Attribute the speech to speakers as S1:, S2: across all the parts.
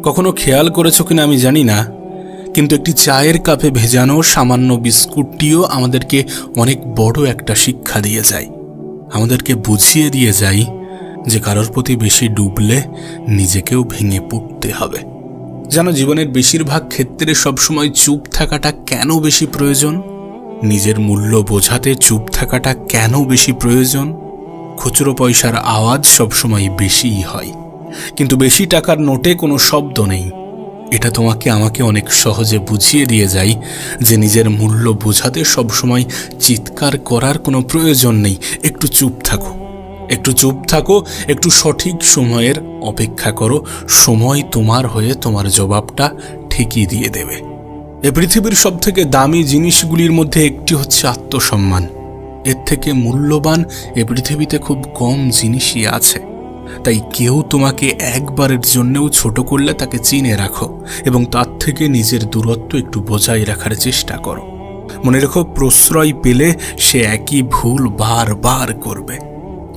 S1: কখনো খেয়াল করেছো কিনা আমি জানি না, কিন্তু একটি চায়ের কাপে ভেজানো সামান্য বিস্কুটটিও আমাদেরকে অনেক বড় একটা শিক্ষা দিয়ে যায়। আমাদেরকে বুঝিয়ে দিয়ে যায় যে কারোর প্রতি বেশি ডুবলে নিজেকেও ভেঙে পড়তে হবে। জানো, জীবনের বেশিরভাগ ক্ষেত্রে সবসময় চুপ থাকাটা কেন বেশি প্রয়োজন? নিজের মূল্য বোঝাতে চুপ থাকাটা কেন বেশি প্রয়োজন? খুচরো পয়সার আওয়াজ সবসময় বেশিই হয়, কিন্তু বেশি টাকার নোটে কোনো শব্দ নেই। এটা তোমাকে আমাকে অনেক সহজে বুঝিয়ে দিয়ে যায় যে নিজের মূল্য বোঝাতে সবসময় চিৎকার করার কোনো প্রয়োজন নেই। একটু চুপ থাকো, একটু চুপ থাকো, একটু সঠিক সময়ের অপেক্ষা করো। সময় তোমার হয়ে তোমার জবাবটা ঠিকই দিয়ে দেবে। এ পৃথিবীর সবথেকে দামি জিনিসগুলির মধ্যে একটি হচ্ছে আত্মসম্মান। এর থেকে মূল্যবান এ পৃথিবীতে খুব কম জিনিসই আছে। তাই কেউ তোমাকে একবারের জন্যও ছোট করলে তাকে চিনে রাখো এবং তার থেকে নিজের দূরত্ব একটু বজায় রাখার চেষ্টা করো। মনে রেখো, প্রশ্রয় পেলে সে একই ভুল বারবার করবে।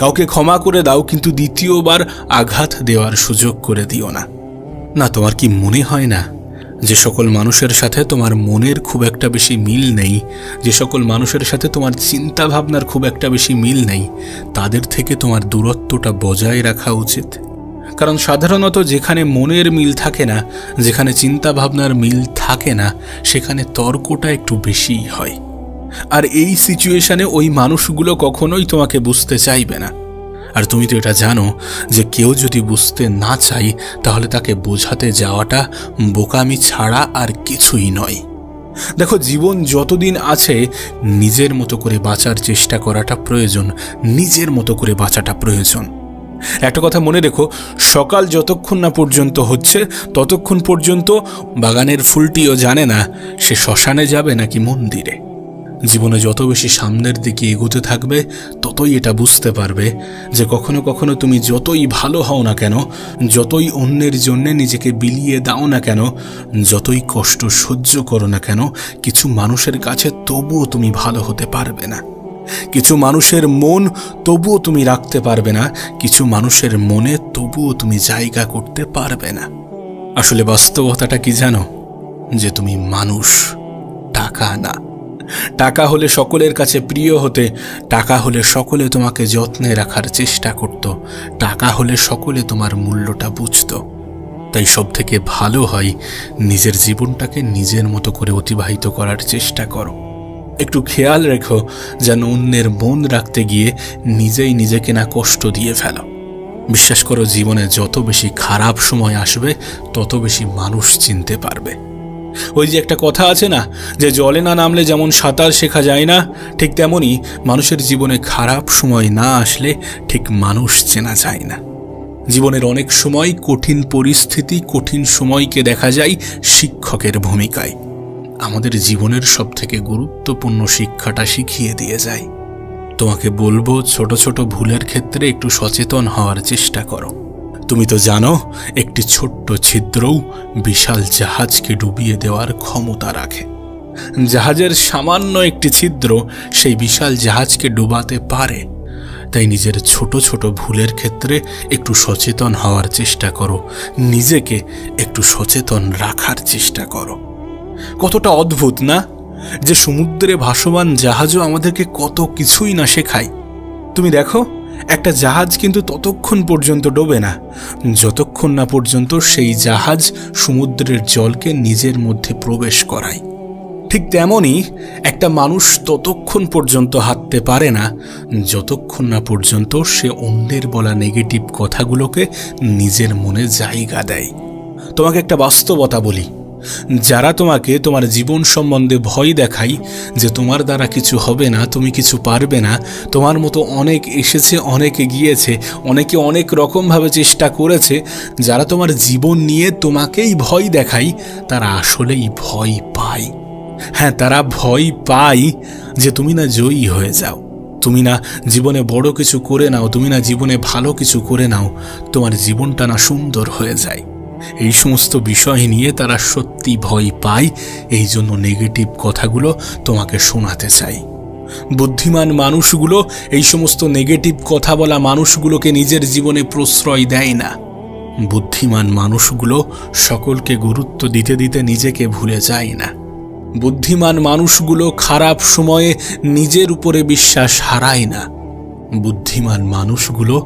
S1: কাউকে ক্ষমা করে দাও, কিন্তু দ্বিতীয়বার আঘাত দেওয়ার সুযোগ করে দিও না। না, তোমার কি মনে হয় না যে সকল মানুষের সাথে তোমার মনের খুব একটা বেশি মিল নেই, যে সকল মানুষের সাথে তোমার চিন্তা ভাবনার খুব একটা বেশি মিল নেই, তাদের থেকে তোমার দূরত্বটা বজায় রাখা উচিত? কারণ সাধারণত যেখানে মনের মিল থাকে না, যেখানে চিন্তা ভাবনার মিল থাকে না, সেখানে তর্কটা একটু বেশিই হয়। আর এই সিচুয়েশনে ওই মানুষগুলো কখনোই তোমাকে বুঝতে চাইবে না। আর তুমি তো এটা জানো যে কেউ যদি বুঝতে না চাই, তাহলে তাকে বোঝাতে যাওয়াটা বোকামি ছাড়া আর কিছুই নয়। দেখো, জীবন যতদিন আছে নিজের মতো করে বাঁচার চেষ্টা করাটা প্রয়োজন, নিজের মতো করে বাঁচাটা প্রয়োজন। একটা কথা মনে রেখো, সকাল যতক্ষণ না পর্যন্ত হচ্ছে ততক্ষণ পর্যন্ত বাগানের ফুলটিও জানে না সে শ্মশানে যাবে নাকি মন্দিরে। জীবনে যত বেশি সামনের দিকে এগোতে থাকবে ততই এটা বুঝতে পারবে যে কখনো কখনো তুমি যতই ভালো হও না কেন, যতই অন্যের জন্য নিজেকে বিলিয়ে দাও না কেন, যতই কষ্ট সহ্য করো না কেন, কিছু মানুষের কাছে তবুও তুমি ভালো হতে পারবে না। কিছু মানুষের মন তবুও তুমি রাখতে পারবে না, কিছু মানুষের মনে তবুও তুমি জায়গা করতে পারবে না। আসলে বাস্তবতাটা কি জানো? যে তুমি মানুষ, টাকা না। টাকা হলে সকলের কাছে প্রিয় হতে, টাকা হলে সকলে তোমাকে যত্নে রাখার চেষ্টা করত, টাকা হলে সকলে তোমার মূল্যটা বুঝত। তাই সব থেকে ভালো হয় নিজের জীবনটাকে নিজের মতো করে অতিবাহিত করার চেষ্টা করো। একটু খেয়াল রেখো যেন অন্যের মন রাখতে গিয়ে নিজেই নিজেকে না কষ্ট দিয়ে ফেলো। বিশ্বাস করো, জীবনে যত বেশি খারাপ সময় আসবে তত বেশি মানুষ চিনতে পারবে। ওই যে একটা কথা আছে না, যে জলে না নামলে যেমন সাঁতার শেখা যায় না, ঠিক তেমনই মানুষের জীবনে খারাপ সময় না আসলে ঠিক মানুষ চেনা যায় না। জীবনের অনেক সময় কঠিন পরিস্থিতি, কঠিন সময়কে দেখা যায় শিক্ষকের ভূমিকায়। আমাদের জীবনের সবথেকে গুরুত্বপূর্ণ শিক্ষাটা শিখিয়ে দিয়ে যায়। তোমাকে বলবো, ছোট ছোট ভুলের ক্ষেত্রে একটু সচেতন হওয়ার চেষ্টা করো। তুমি তো জানো, একটি ছোট্ট ছিদ্রও বিশাল জাহাজকে ডুবিয়ে দেওয়ার ক্ষমতা রাখে। জাহাজের সামান্য একটি ছিদ্র সেই বিশাল জাহাজকে ডুবাতে পারে। তাই নিজের ছোট ছোট ভুলের ক্ষেত্রে একটু সচেতন হওয়ার চেষ্টা করো, নিজেকে একটু সচেতন রাখার চেষ্টা করো। কতটা অদ্ভুত না, যে সমুদ্রে ভাসমান জাহাজও আমাদেরকে কত কিছুই না শেখায়। তুমি দেখো, একটা জাহাজ কিন্তু ততক্ষণ পর্যন্ত ডোবে না যতক্ষণ না পর্যন্ত সেই জাহাজ সমুদ্রের জলকে নিজের মধ্যে প্রবেশ করায়। ঠিক তেমনই একটা মানুষ ততক্ষণ পর্যন্ত হাঁটতে পারে না যতক্ষণ না পর্যন্ত সে অন্যের বলা নেগেটিভ কথাগুলোকে নিজের মনে জায়গা দেয়। তোমাকে একটা বাস্তবতা বলি, যারা তোমাকে তোমার জীবন সম্বন্ধে ভয় দেখায় যে তোমার দ্বারা কিছু হবে না, তুমি কিছু পারবে না, তোমার মতো অনেক এসেছে, অনেকে গিয়েছে, অনেকে অনেক রকমভাবে চেষ্টা করেছে, যারা তোমার জীবন নিয়ে তোমাকেই ভয় দেখায়, তারা আসলেই ভয় পায়। হ্যাঁ, তারা ভয় পায় যে তুমি না জয়ী হয়ে যাও, তুমি না জীবনে বড় কিছু করে নাও, তুমি না জীবনে ভালো কিছু করে নাও, তোমার জীবনটা না সুন্দর হয়ে যায়। এই সমস্ত বিষয় নিয়ে তারা সত্যি ভয় পায়, এই জন্য নেগেটিভ কথাগুলো তোমাকে শোনাতে চাই। বুদ্ধিমান মানুষগুলো এই সমস্ত নেগেটিভ কথা বলা মানুষগুলোকে নিজের জীবনে প্রশ্রয় দেয় না। বুদ্ধিমান মানুষগুলো সকলকে গুরুত্ব দিতে দিতে নিজেকে ভুলে যায় না। বুদ্ধিমান মানুষগুলো খারাপ সময়ে নিজের উপরে বিশ্বাস হারায় না। বুদ্ধিমান মানুষগুলো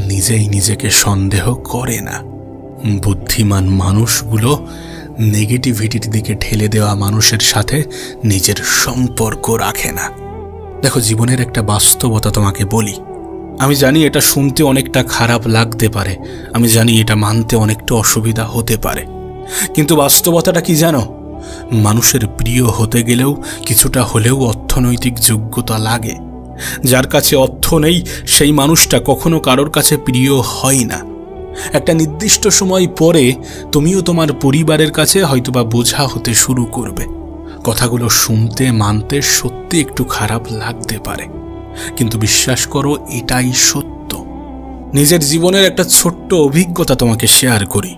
S1: নিজেই নিজেকে সন্দেহ করে না। বুদ্ধিমান মানুষগুলো নেগেটিভিটির দিকে ঠেলে দেওয়া মানুষের সাথে নিজের সম্পর্ক রাখে না। দেখো, জীবনের একটা বাস্তবতা তোমাকে বলি। আমি জানি এটা শুনতে অনেকটা খারাপ লাগতে পারে, আমি জানি এটা মানতে অনেকটা অসুবিধা হতে পারে, কিন্তু বাস্তবতাটা কি জানো? মানুষের প্রিয় হতে গেলেও কিছুটা হলেও অর্থনৈতিক যোগ্যতা লাগে। যার কাছে অর্থ নেই সেই মানুষটা কখনো কারোর কাছে প্রিয় হয় না। একটা নির্দিষ্ট সময় পরে তুমিও তোমার পরিবারের কাছে হয়তোবা বোঝা হতে শুরু করবে। কথাগুলো শুনতে মানতে সত্যি একটু খারাপ লাগতে পারে, কিন্তু বিশ্বাস করো এটাই সত্য। নিজের জীবনের একটা ছোট্ট অভিজ্ঞতা তোমাকে শেয়ার করি।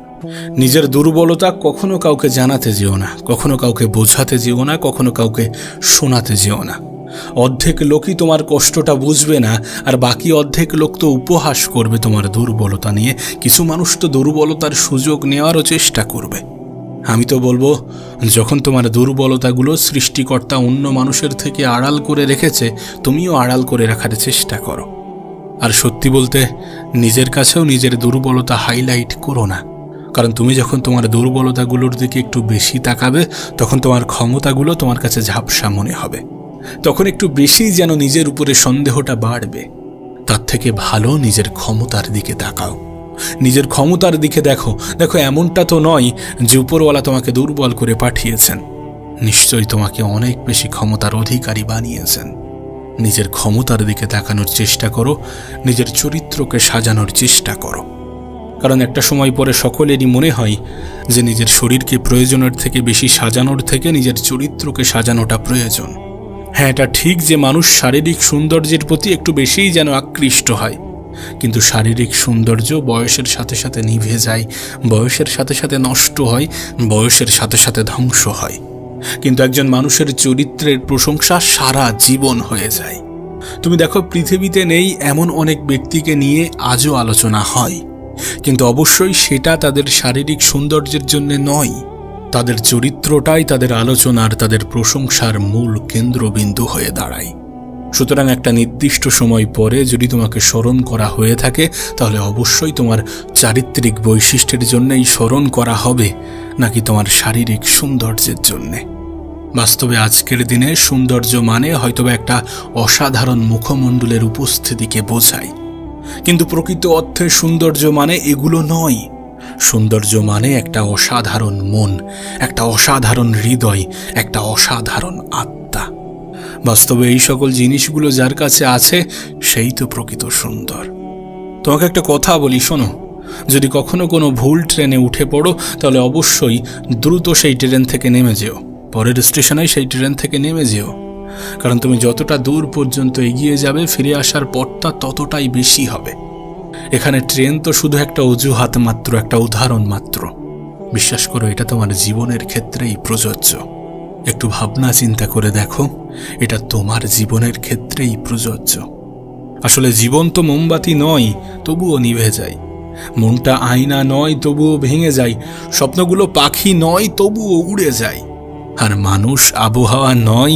S1: নিজের দুর্বলতা কখনো কাউকে জানাতে যেও না, কখনো কাউকে বোঝাতে যেও না, কখনো কাউকে শোনাতে যেও না। অর্ধেক লোকই তোমার কষ্টটা বুঝবে না, আর বাকি অর্ধেক লোক তো উপহাস করবে তোমার দুর্বলতা নিয়ে। কিছু মানুষ তো দুর্বলতার সুযোগ নেওয়ারও চেষ্টা করবে। আমি তো বলবো, যখন তোমার দুর্বলতাগুলো সৃষ্টিকর্তা অন্য মানুষের থেকে আড়াল করে রেখেছে, তুমিও আড়াল করে রাখার চেষ্টা করো। আর সত্যি বলতে, নিজের কাছেও নিজের দুর্বলতা হাইলাইট করো না, কারণ তুমি যখন তোমার দুর্বলতাগুলোর দিকে একটু বেশি তাকাবে, তখন তোমার ক্ষমতাগুলো তোমার কাছে ঝাপসা মনে হবে। তখন একটু বেশি যেন নিজের উপরে সন্দেহটা বাড়বে। তার থেকে ভালো নিজের ক্ষমতার দিকে তাকাও, নিজের ক্ষমতার দিকে দেখো। দেখো, এমনটা তো নয় যে উপরওয়ালা তোমাকে দুর্বল করে পাঠিয়েছেন, নিশ্চয়ই তোমাকে অনেক বেশি ক্ষমতার অধিকারী বানিয়েছেন। নিজের ক্ষমতার দিকে তাকানোর চেষ্টা করো, নিজের চরিত্রকে সাজানোর চেষ্টা করো। কারণ একটা সময় পরে সকলেরই মনে হয় যে নিজের শরীরকে প্রয়োজনের থেকে বেশি সাজানোর থেকে নিজের চরিত্রকে সাজানোটা প্রয়োজন। হ্যাঁ, এটা ঠিক যে মানুষ শারীরিক সৌন্দর্যের প্রতি একটু বেশিই যেন আকৃষ্ট হয়, কিন্তু শারীরিক সৌন্দর্য বয়সের সাথে সাথে নিভে যায়, বয়সের সাথে সাথে নষ্ট হয়, বয়সের সাথে সাথে ধ্বংস হয়। কিন্তু একজন মানুষের চরিত্রের প্রশংসা সারা জীবন হয়ে যায়। তুমি দেখো, পৃথিবীতে নেই এমন অনেক ব্যক্তিকে নিয়ে আজও আলোচনা হয়, কিন্তু অবশ্যই সেটা তাদের শারীরিক সৌন্দর্যের জন্য নয়। তাদের চরিত্রটাই তাদের আলোচনার, তাদের প্রশংসার মূল কেন্দ্রবিন্দু হয়ে দাঁড়ায়। সুতরাং একটা নির্দিষ্ট সময় পরে যদি তোমাকে স্মরণ করা হয়ে থাকে, তাহলে অবশ্যই তোমার চারিত্রিক বৈশিষ্ট্যের জন্যই স্মরণ করা হবে, নাকি তোমার শারীরিক সৌন্দর্যের জন্যে। বাস্তবে আজকের দিনে সৌন্দর্য মানে হয়তোবা একটা অসাধারণ মুখমণ্ডলের উপস্থিতিকে বোঝায়, কিন্তু প্রকৃত অর্থে সৌন্দর্য মানে এগুলো নয়। সৌন্দর্য মানে একটা অসাধারণ মন, একটা অসাধারণ হৃদয়, একটা অসাধারণ আত্মা। বাস্তবে এই সকল জিনিসগুলো যার কাছে আছে, সেই তো প্রকৃত সুন্দর। তোমাকে একটা কথা বলি, শোনো। যদি কখনো কোনো ভুল ট্রেনে উঠে পড়ো, তাহলে অবশ্যই দ্রুত সেই ট্রেন থেকে নেমে যেও, পরের স্টেশনে সেই ট্রেন থেকে নেমে যেও। কারণ তুমি যতটা দূর পর্যন্ত এগিয়ে যাবে, ফিরে আসার পথটা ততটাই বেশি হবে। এখানে ট্রেন তো শুধু একটা অজুহাত মাত্র, একটা উদাহরণ মাত্র। বিশ্বাস করো, এটা তোমার জীবনের ক্ষেত্রেই প্রযোজ্য। একটু ভাবনা চিন্তা করে দেখো, এটা তোমার জীবনের ক্ষেত্রেই প্রযোজ্য। আসলে জীবন তো মোমবাতি নয়, তবুও নিভে যায়। মনটা আয়না নয়, তবুও ভেঙে যায়। স্বপ্নগুলো পাখি নয়, তবুও উড়ে যায়। আর মানুষ আবহাওয়া নয়,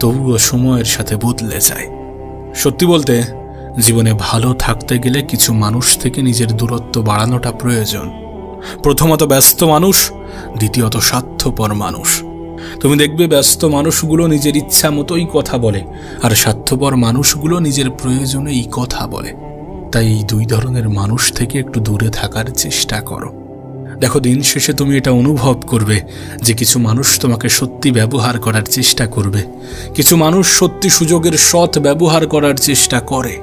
S1: তবুও সময়ের সাথে বদলে যায়। সত্যি বলতে, জীবনে ভালো থাকতে গেলে কিছু মানুষ থেকে নিজের দূরত্ব বাড়ানোটা প্রয়োজন। প্রথমত ব্যস্ত মানুষ, দ্বিতীয়ত স্বার্থপর মানুষ। তুমি দেখবে ব্যস্ত মানুষগুলো নিজের ইচ্ছা মতোই কথা বলে, আর স্বার্থপর মানুষগুলো নিজের প্রয়োজনেই কথা বলে। তাই এই দুই ধরনের মানুষ থেকে একটু দূরে থাকার চেষ্টা করো। দেখো, দিন শেষে তুমি এটা অনুভব করবে যে কিছু মানুষ তোমাকে সত্যি ব্যবহার করার চেষ্টা করবে, কিছু মানুষ সত্যি সুযোগের সৎ ব্যবহার করার চেষ্টা করে।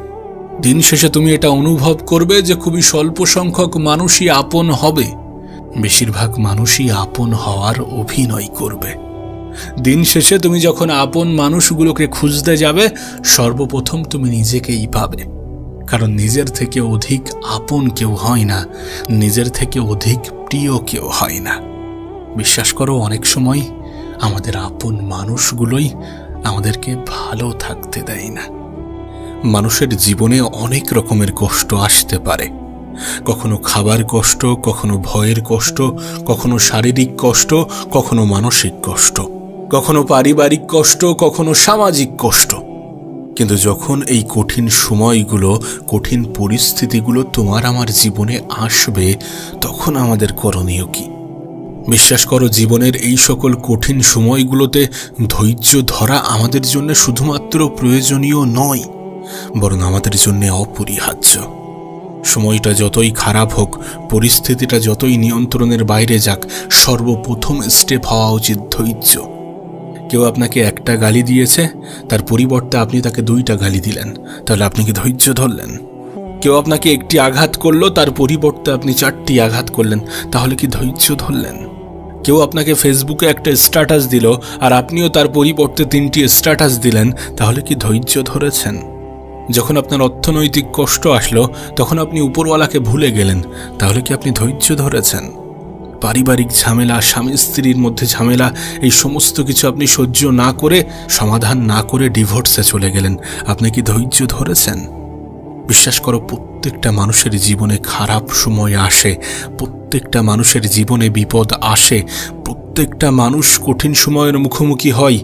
S1: দিন শেষে তুমি এটা অনুভব করবে যে খুবই স্বল্প সংখ্যক মানুষই আপন হবে, বেশিরভাগ মানুষই আপন হওয়ার অভিনয় করবে। দিন শেষে তুমি যখন আপন মানুষগুলোকে খুঁজতে যাবে, সর্বপ্রথম তুমি নিজেকেই পাবে। কারণ নিজের থেকে অধিক আপন কেউ হয় না, নিজের থেকে অধিক প্রিয় কেউ হয় না। বিশ্বাস করো, অনেক সময় আমাদের আপন মানুষগুলোই আমাদেরকে ভালো থাকতে দেয় না। মানুষের জীবনে অনেক রকমের কষ্ট আসতে পারে, কখনো খাবার কষ্ট, কখনো ভয়ের কষ্ট, কখনো শারীরিক কষ্ট, কখনো মানসিক কষ্ট, কখনো পারিবারিক কষ্ট, কখনো সামাজিক কষ্ট। কিন্তু যখন এই কঠিন সময়গুলো, কঠিন পরিস্থিতিগুলো তোমার আমার জীবনে আসবে, তখন আমাদের করণীয় কি? বিশ্বাস করো, জীবনের এই সকল কঠিন সময়গুলোতে ধৈর্য ধরা আমাদের জন্য শুধুমাত্র প্রয়োজনীয় নয়, বরং আমাদের জন্য অপরিহার্য। সময়টা যতই খারাপ হোক, পরিস্থিতিটা যতই নিয়ন্ত্রণের বাইরে যাক, সর্বপ্রথম স্টেপ হওয়া উচিত ধৈর্য। কেউ আপনাকে একটা গালি দিয়েছে, তার পরিবর্তে আপনি তাকে 2টা গালি দিলেন, তাহলে আপনি কি ধৈর্য ধরলেন? কেউ আপনাকে একটি আঘাত করলো, তার পরিবর্তে আপনি 4টি আঘাত করলেন, তাহলে কি ধৈর্য ধরলেন? কেউ আপনাকে ফেসবুকে একটা স্ট্যাটাস দিল, আর আপনিও তার পরিবর্তে 3টি স্ট্যাটাস দিলেন, তাহলে কি ধৈর্য ধরেছেন? যখন আপনার অর্থনৈতিক কষ্ট আসলো, তখন আপনি উপরওয়ালাকে ভুলে গেলেন, তাহলে কি আপনি ধৈর্য ধরেছেন? পারিবারিক ঝামেলা, স্বামী স্ত্রীর মধ্যে ঝামেলা, এই সমস্ত কিছু আপনি সহ্য না করে, সমাধান না করে ডিভোর্সে চলে গেলেন, আপনি কি ধৈর্য ধরেছেন? বিশ্বাস করো, প্রত্যেকটা মানুষের জীবনে খারাপ সময় আসে, প্রত্যেকটা মানুষের জীবনে বিপদ আসে, প্রত্যেকটা মানুষ কঠিন সময়ের মুখোমুখি হয়।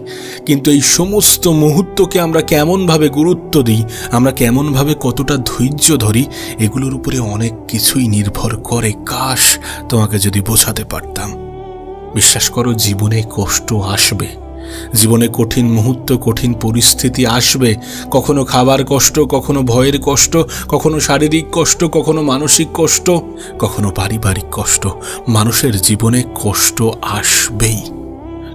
S1: কিন্তু এই সমস্ত মুহূর্তকে আমরা কেমনভাবে গুরুত্ব দিই, আমরা কেমনভাবে কতটা ধৈর্য ধরি, এগুলোর উপরে অনেক কিছুই নির্ভর করে। কাশ তোমাকে যদি বোঝাতে পারতাম। বিশ্বাস করো, জীবনে কষ্ট আসবে, জীবনে কঠিন মুহূর্ত, কঠিন পরিস্থিতি আসবে। কখনো খাবার কষ্ট, কখনো ভয়ের কষ্ট, কখনো শারীরিক কষ্ট, কখনো মানসিক কষ্ট, কখনো পারিবারিক কষ্ট। মানুষের জীবনে কষ্ট আসবেই।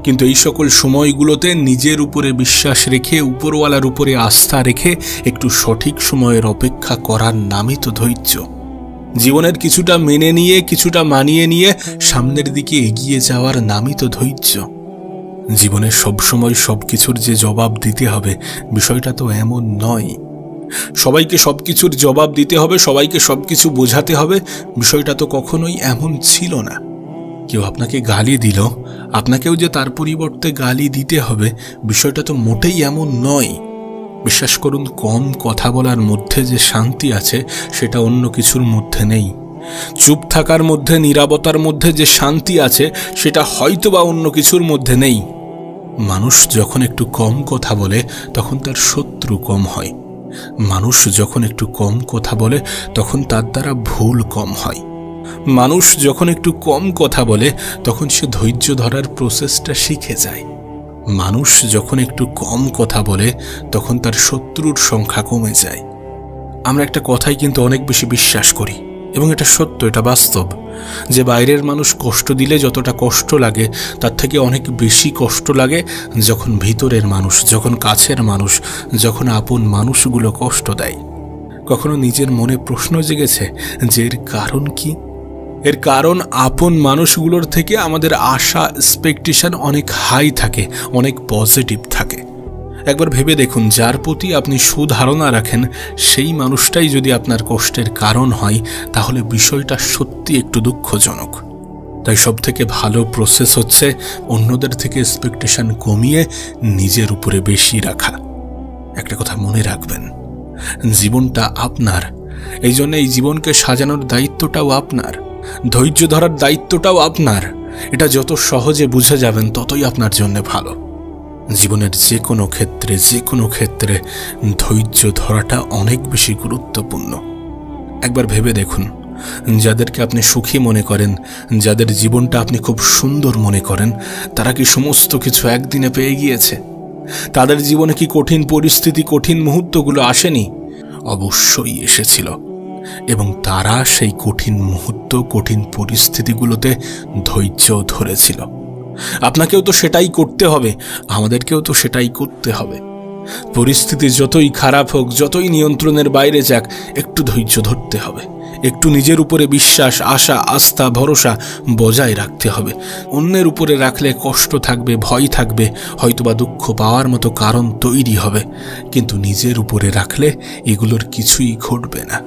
S1: কিন্তু এই সকল সময়গুলোতে নিজের উপরে বিশ্বাস রেখে, উপরওয়ালার উপরে আস্থা রেখে একটু সঠিক সময়ের অপেক্ষা করার নামই তো ধৈর্য। জীবনের কিছুটা মেনে নিয়ে, কিছুটা মানিয়ে নিয়ে সামনের দিকে এগিয়ে যাওয়ার নামই তো ধৈর্য। জীবনে সবসময় সবকিছুর যে জবাব দিতে হবে, বিষয়টা তো এমন নয়। সবাইকে সবকিছুর জবাব দিতে হবে, সবাইকে সবকিছু বোঝাতে হবে, বিষয়টা তো কখনোই এমন ছিল না। কেউ আপনাকে গালি দিল, আপনাকেও যে তার পরিবর্তে গালি দিতে হবে, বিষয়টা তো মোটেই এমন নয়। বিশ্বাস করুন, কম কথা বলার মধ্যে যে শান্তি আছে, সেটা অন্য কিছুর মধ্যে নেই। চুপ থাকার মধ্যে, নীরবতার মধ্যে যে শান্তি আছে, সেটা হয়তোবা অন্য কিছুর মধ্যে নেই। মানুষ যখন একটু কম কথা বলে, তখন তার শত্রু কম হয়। মানুষ যখন একটু কম কথা বলে, তখন তার দ্বারা ভুল কম হয়। মানুষ যখন একটু কম কথা বলে, তখন সে ধৈর্য ধরার প্রসেসটা শিখে যায়। মানুষ যখন একটু কম কথা বলে, তখন তার শত্রুর সংখ্যা কমে যায়। আমরা একটা কথাই কিন্তু অনেক বেশি বিশ্বাস করি, এবং এটা সত্য, এটা বাস্তব, যে বাইরের মানুষ কষ্ট দিলে যতটা কষ্ট লাগে, তার থেকে অনেক বেশি কষ্ট লাগে যখন ভিতরের মানুষ, যখন কাছের মানুষ, যখন আপন মানুষগুলো কষ্ট দেয়। কখনো নিজের মনে প্রশ্ন জেগেছে যে এর কারণ কি? এর কারণ, আপন মানুষগুলোর থেকে আমাদের আশা, এক্সপেকটেশন অনেক হাই থাকে, অনেক পজিটিভ থাকে। একবার ভেবে দেখুন, যার প্রতি আপনি সুধারণা রাখেন, সেই মানুষটাই যদি আপনার কষ্টের কারণ হয়, তাহলে বিষয়টা সত্যি একটু দুঃখজনক। তাই সব থেকে ভালো প্রসেস হচ্ছে অন্যদের থেকে এক্সপেকটেশন কমিয়ে নিজের উপরে বেশি রাখা। একটা কথা মনে রাখবেন, জীবনটা আপনার, এই জন্য এই জীবনকে সাজানোর দায়িত্বটাও আপনার, ধৈর্য ধরার দায়িত্বটাও আপনার। এটা যত সহজে বুঝে যাবেন, ততই আপনার জন্য ভালো। জীবনের যে কোনো ক্ষেত্রে ধৈর্য ধরাটা অনেক বেশি গুরুত্বপূর্ণ। একবার ভেবে দেখুন, যাদেরকে আপনি সুখী মনে করেন, যাদের জীবনটা আপনি খুব সুন্দর মনে করেন, তারা কি সমস্ত কিছু একদিনে পেয়ে গিয়েছে? তাদের জীবনে কি কঠিন পরিস্থিতি, কঠিন মুহূর্তগুলো আসেনি? অবশ্যই এসেছিল, এবং তারা সেই কঠিন মুহূর্ত, কঠিন পরিস্থিতিগুলোতে ধৈর্য ধরেছিল। আপনাকেও তো সেটাই করতে হবে, আমাদেরকেও তো সেটাই করতে হবে। পরিস্থিতি যতই খারাপ হোক, যতই নিয়ন্ত্রণের বাইরে যাক, একটু ধৈর্য ধরতে হবে, একটু নিজের উপরে বিশ্বাস, আশা, আস্থা, ভরসা বজায় রাখতে হবে। অন্যের উপরে রাখলে কষ্ট থাকবে, ভয় থাকবে, হয়তোবা দুঃখ পাওয়ার মতো কারণ তৈরি হবে, কিন্তু নিজের উপরে রাখলে এগুলোর কিছুই ঘটবে না।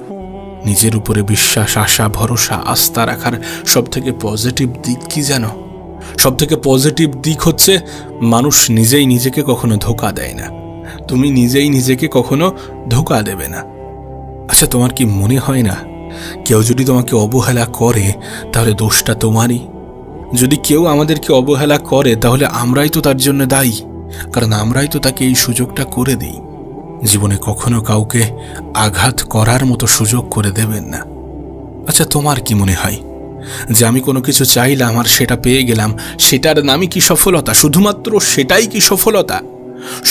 S1: নিজের উপরে বিশ্বাস, আশা, ভরসা, আস্থা রাখার সবথেকে পজিটিভ দিক কি জানো? সবথেকে পজিটিভ দিক হচ্ছে, মানুষ নিজেই নিজেকে কখনো ধোঁকা দেয় না। তুমি নিজেই নিজেকে কখনো ধোঁকা দেবে না। আচ্ছা, তোমার কি মনে হয় না কেউ যদি তোমাকে অবহেলা করে তাহলে দোষটা তোমারই। যদি কেউ আমাদেরকে অবহেলা করে তাহলে আমরাই তো তার জন্য দায়ী, কারণ আমরাই তো তাকে এই সুযোগটা করে দিই। জীবনে কখনো কাউকে আঘাত করার মতো সুযোগ করে দেবেন না। আচ্ছা, তোমার কি মনে হয় যে আমি কোনো কিছু চাইলাম আর সেটা পেয়ে গেলাম, সেটার নামই কি সফলতা? শুধুমাত্র সেটাই কি সফলতা?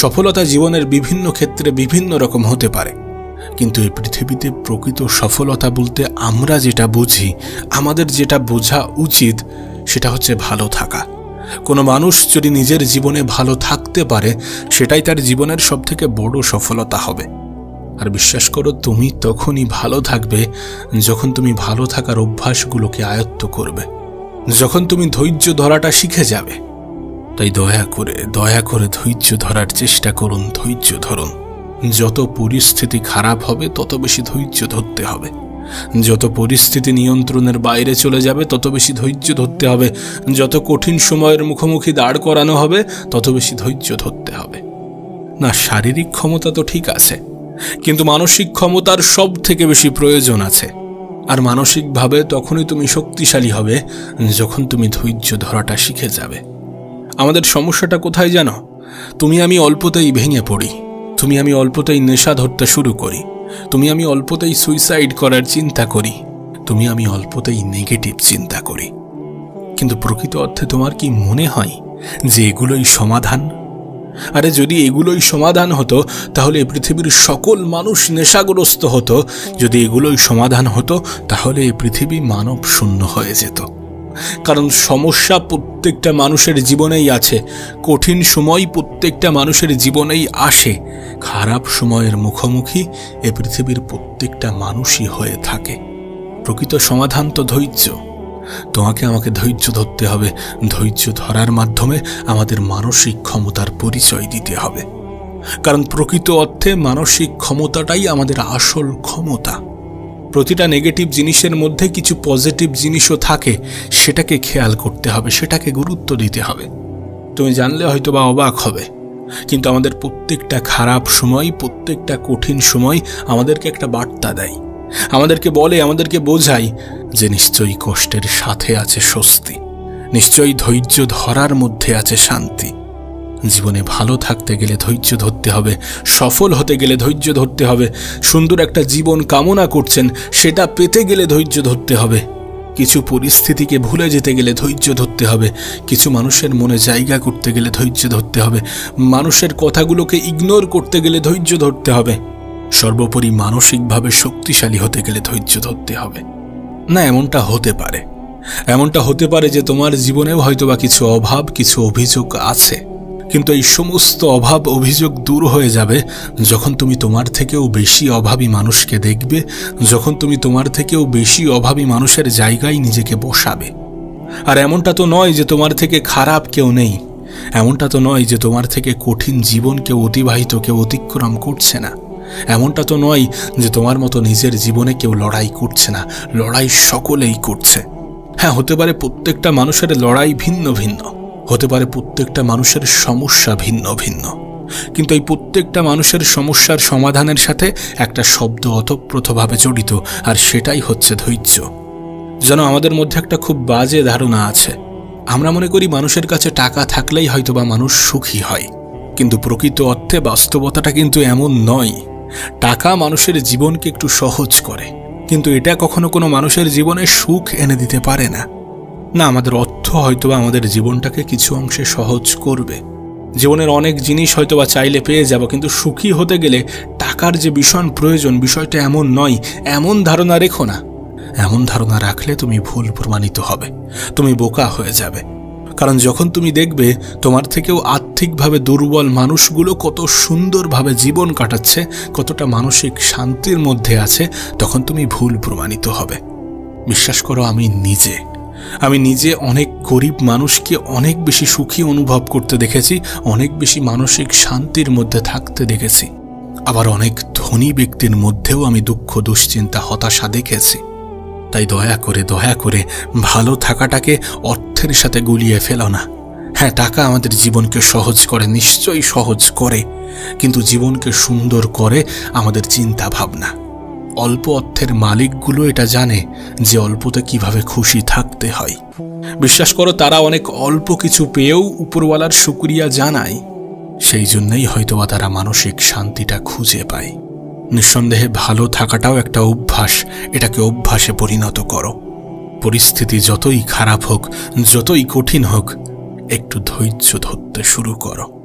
S1: সফলতা জীবনের বিভিন্ন ক্ষেত্রে বিভিন্ন রকম হতে পারে, কিন্তু এই পৃথিবীতে প্রকৃত সফলতা বলতে আমরা যেটা বুঝি, আমাদের যেটা বোঝা উচিত, সেটা হচ্ছে ভালো থাকা। কোনো মানুষ যদি নিজের জীবনে ভালো থাকতে পারে, সেটাই তার জীবনের সবথেকে বড় সফলতা হবে। আর বিশ্বাস করো, তুমি তখনই ভালো থাকবে যখন তুমি ভালো থাকার অভ্যাসগুলোকে আয়ত্ত করবে, যখন তুমি ধৈর্য ধরাটা শিখে যাবে। তাই দয়া করে ধৈর্য ধরার চেষ্টা করুন, ধৈর্য ধরুন। যত পরিস্থিতি খারাপ হবে তত বেশি ধৈর্য ধরতে হবে। যত পরিস্থিতি নিয়ন্ত্রণের বাইরে চলে যাবে তত বেশি ধৈর্য ধরতে হবে। যত কঠিন সময়ের মুখোমুখি দাঁড় করানো হবে তত বেশি ধৈর্য ধরতে হবে। না, শারীরিক ক্ষমতা তো ঠিক আছে, কিন্তু মানসিক ক্ষমতার সব থেকে বেশি প্রয়োজন আছে। আর মানসিকভাবে তখনই তুমি শক্তিশালী হবে যখন তুমি ধৈর্য ধরাটা শিখে যাবে। আমাদের সমস্যাটা কোথায় জানো? তুমি আমি অল্পতেই ভেঙে পড়ি, তুমি আমি অল্পতেই নেশা ধরতে শুরু করি, তুমি আমি অল্পতেই সুইসাইড করার চিন্তা করি, তুমি আমি অল্পতেই নেগেটিভ চিন্তা করি। কিন্তু প্রকৃত অর্থে তোমার কি মনে হয় যে এগুলোই সমাধান? আরে যদি এগুলোই সমাধান হতো তাহলে পৃথিবীর সকল মানুষ নেশাগ্রস্ত হতো। যদি এগুলোই সমাধান হতো তাহলে এই পৃথিবী মানব শূন্য হয়ে যেত। কারণ সমস্যা প্রত্যেকটা মানুষের জীবনেই আছে, কঠিন সময় প্রত্যেকটা মানুষের জীবনেই আসে, খারাপ সময়ের মুখোমুখি এ পৃথিবীর প্রত্যেকটা মানুষই হয়ে থাকে। প্রকৃত সমাধান তো ধৈর্য। তোমাকে আমাকে ধৈর্য ধরতে হবে। ধৈর্য ধরার মাধ্যমে আমাদের মানসিক ক্ষমতার পরিচয় দিতে হবে, কারণ প্রকৃত অর্থে মানসিক ক্ষমতাটাই আমাদের আসল ক্ষমতা। প্রতিটা নেগেটিভ জিনিসের মধ্যে কিছু পজিটিভ জিনিসও থাকে, সেটাকে খেয়াল করতে হবে, সেটাকে গুরুত্ব দিতে হবে। তুমি জানলে হয়তো বা অবাক হবে, কিন্তু আমাদের প্রত্যেকটা খারাপ সময়, প্রত্যেকটা কঠিন সময় আমাদেরকে একটা বার্তা দেয়, আমাদেরকে বলে, আমাদেরকে বোঝায় যে নিশ্চয়ই কষ্টের সাথে আছে স্বস্তি, নিশ্চয়ই ধৈর্য ধরার মধ্যে আছে শান্তি। জীবনে ভালো থাকতে গেলে ধৈর্য ধরতে হবে, সফল হতে গেলে ধৈর্য ধরতে হবে, সুন্দর একটা জীবন কামনা করছেন সেটা পেতে গেলে ধৈর্য ধরতে হবে, কিছু পরিস্থিতিকে ভুলে যেতে গেলে ধৈর্য ধরতে হবে, কিছু মানুষের মনে জায়গা করতে গেলে ধৈর্য ধরতে হবে, মানুষের কথাগুলোকে ইগনোর করতে গেলে ধৈর্য ধরতে হবে, সর্বোপরি মানসিকভাবে শক্তিশালী হতে গেলে ধৈর্য ধরতে হবে। না, এমনটা হতে পারে যে তোমার জীবনেও হয়তোবা কিছু অভাব, কিছু অভিযোগ আছে, কিন্তু এই সমস্ত অভাব অভিযোগ দূর হয়ে যাবে যখন তুমি তোমার থেকেও বেশি অভাবী মানুষকে দেখবে, যখন তুমি তোমার থেকেও বেশি অভাবী মানুষের জায়গায় নিজেকে বসাবে। আর এমনটা তো নয় যে তোমার থেকে খারাপ কেউ নেই, এমনটা তো নয় যে তোমার থেকে কঠিন জীবন কেউ অতিক্রম করছে না, এমনটা তো নয় যে তোমার মতো নিজের জীবনে কেউ লড়াই করছে না, লড়াই সকলেই করছে। হ্যাঁ, হতে পারে প্রত্যেকটা মানুষের লড়াই ভিন্ন ভিন্ন, হতে পারে প্রত্যেকটা মানুষের সমস্যা ভিন্ন ভিন্ন, কিন্তু এই প্রত্যেকটা মানুষের সমস্যার সমাধানের সাথে একটা শব্দ ওতপ্রোতভাবে জড়িত, আর সেটাই হচ্ছে ধৈর্য। যেন আমাদের মধ্যে একটা খুব বাজে ধারণা আছে, আমরা মনে করি মানুষের কাছে টাকা থাকলেই হয়তোবা মানুষ সুখী হয়, কিন্তু প্রকৃত অর্থে বাস্তবতাটা কিন্তু এমন নয়। টাকা মানুষের জীবনকে একটু সহজ করে, কিন্তু এটা কখনো কোনো মানুষের জীবনে সুখ এনে দিতে পারে না। না, আমাদের অর্থ হয়তোবা আমাদের জীবনটাকে কিছু অংশে সহজ করবে, জীবনের অনেক জিনিস হয়তোবা চাইলে পেয়ে যাব, কিন্তু সুখী হতে গেলে টাকার যে ভীষণ প্রয়োজন, বিষয়টা এমন নয়। এমন ধারণা রেখো না, এমন ধারণা রাখলে তুমি ভুল প্রমাণিত হবে, তুমি বোকা হয়ে যাবে। কারণ যখন তুমি দেখবে তোমার থেকেও আর্থিকভাবে দুর্বল মানুষগুলো কত সুন্দরভাবে জীবন কাটাচ্ছে, কতটা মানসিক শান্তির মধ্যে আছে, তখন তুমি ভুল প্রমাণিত হবে। বিশ্বাস করো, আমি নিজে অনেক গরিব মানুষকে অনেক বেশি সুখী অনুভব করতে দেখেছি, অনেক বেশি মানসিক শান্তির মধ্যে থাকতে দেখেছি। আবার অনেক ধনী ব্যক্তির মধ্যেও আমি দুঃখ, দুশ্চিন্তা, হতাশা দেখেছি। তাই দয়া করে ভালো থাকাটাকে অর্থের সাথে গুলিয়ে ফেলো না। হ্যাঁ, টাকা আমাদের জীবনকে সহজ করে, নিশ্চয়ই সহজ করে, কিন্তু জীবনকে সুন্দর করে আমাদের চিন্তা ভাবনা। অল্প অর্থের মালিকগুলো এটা জানে যে অল্পতে কিভাবে খুশি থাকতে হয়। বিশ্বাস করো, তারা অনেক অল্প কিছু পেয়েও উপরওয়ালার শুকরিয়া জানায়। সেই জন্যই হয়তোবা তারা মানসিক শান্তিটা খুঁজে পায়। নিঃসন্দেহে ভালো থাকাটাও একটা অভ্যাস। এটাকে অভ্যাসে পরিণত করো। পরিস্থিতি যতই খারাপ হোক, যতই কঠিন হোক, একটু ধৈর্য ধরতে শুরু করো।